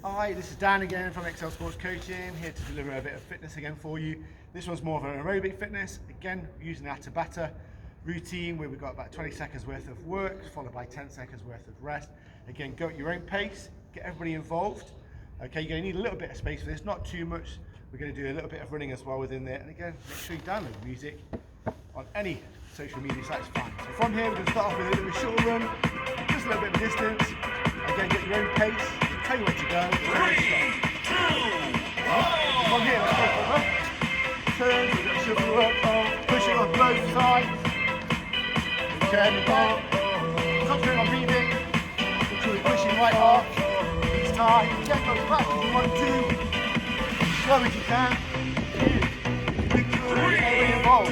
Hi, this is Dan again from Excel Sports Coaching, here to deliver a bit of fitness again for you. This one's more of an aerobic fitness, again using our Tabata routine where we've got about 20 seconds worth of work followed by 10 seconds worth of rest. Again, go at your own pace, get everybody involved. Okay, you're going to need a little bit of space for this, not too much. We're going to do a little bit of running as well within there. And again, make sure you download music on any social media site, it's fine. So from here, we're going to start off with a little bit of short run, just a little bit of distance. Again, get your own pace, tell you where to go, tell you where to stop. From here, let's go for a run. Turn, shuffle up, pushing on both sides. Okay, we go. Concentrate on breathing. Make sure we're pushing right arm each time. Again, go back if you want to. Slow as you can. Make sure you're involved.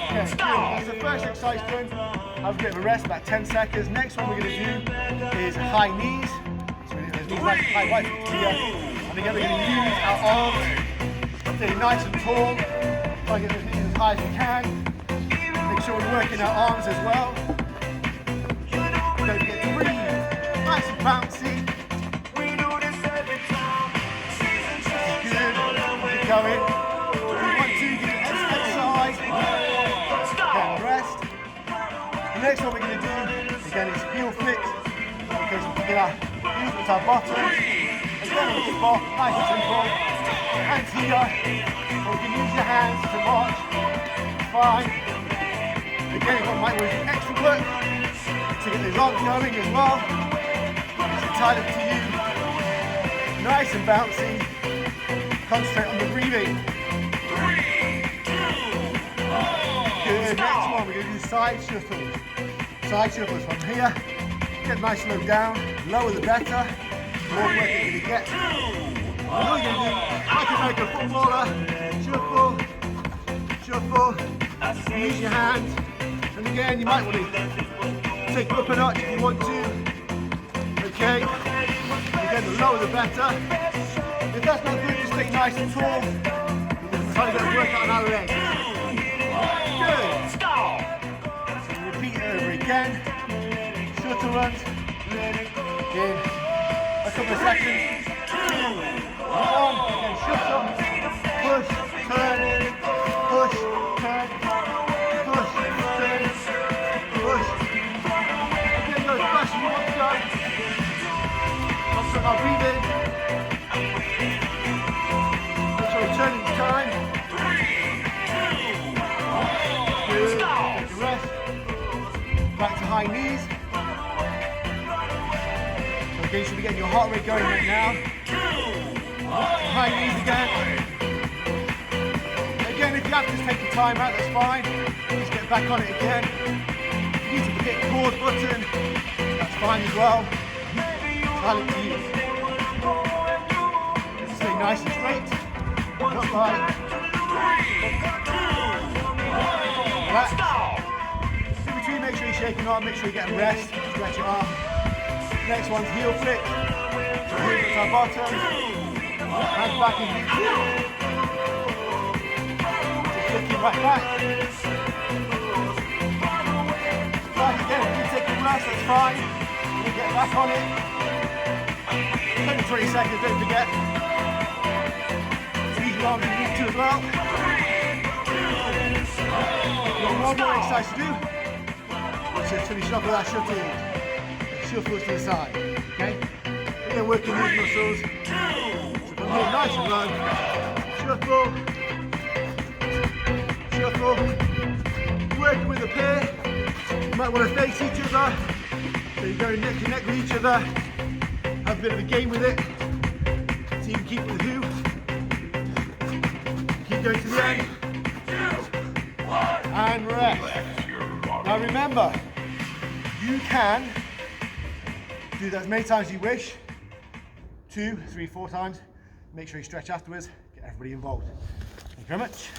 Okay, good. That's the first exercise done. Have a bit of a rest, about 10 seconds. Next one we're going to do is high knees. So there's knees right here. And again, we're going to use our arms, stay nice and tall. Try and get those knees as high as we can. Make sure we're working our arms as well. Don't forget to breathe. Nice and bouncy. Good. Keep going. If you want to, do the exercise. Again, rest. The next one we're going to do, again, is heel flicks. Okay, so we get our heels with our bottoms. Again, on the spot, nice and simple. Hands here. Or you can use your hands to march. Fine. Again, you've got might want to do extra work to get those arms going as well. It's entirely up to you. Nice and bouncy. Concentrate on the breathing. Good. Next one, we're going to do side shuffles. Side shuffles from here. Get nice and low down. Lower the better. The more work you're going to get. And all you're going to do, like an American footballer, shuffle, shuffle. Use your hands. And again, you might want to take it up a notch if you want to. Okay. Again, the lower the better. If that's not good, just stay nice and tall. We're trying to get a workout on our legs. Good. So repeat it over again. Shorter runs. In a couple of seconds. 2, 1. Again, shuffle. Push, turn, push, turn, push, turn, push. Again, go as fast as you want to go. Concentrate on breathing. Make sure you turn each time. Good. Take a rest. Back to high knees. So again, you should be getting your heart rate going right now. High knees again. Again, if you have to just take your time out, that's fine. Just get back on it again. If you need to hit the pause button, that's fine as well. Entirely to you. Stay nice and straight. Not tight. Relax. In between, make sure you're shaking arm, make sure you're getting rest. Stretch your arm. Next one's heel flick. Heels at our bottom. Hands back in neutral. Flicking right back. Right again, if you take a rest, that's fine. You get back on it. Only 20 seconds, don't forget. Squeeze your arms if you need to as well. We've got one more exercise to do. Let's just finish off with our shuffles. Shuffles to the side. Okay? We're going to work in these muscles. So from here, nice and low. Shuffle. Shuffle. Working with a pair. You might want to face each other. So you go neck to neck with each other. Have a bit of a game with it. So you can keep with the hoop. Keep going to the end. And rest. Now remember, you can do that as many times as you wish. 2, 3, 4 times. Make sure you stretch afterwards. Get everybody involved. Thank you very much.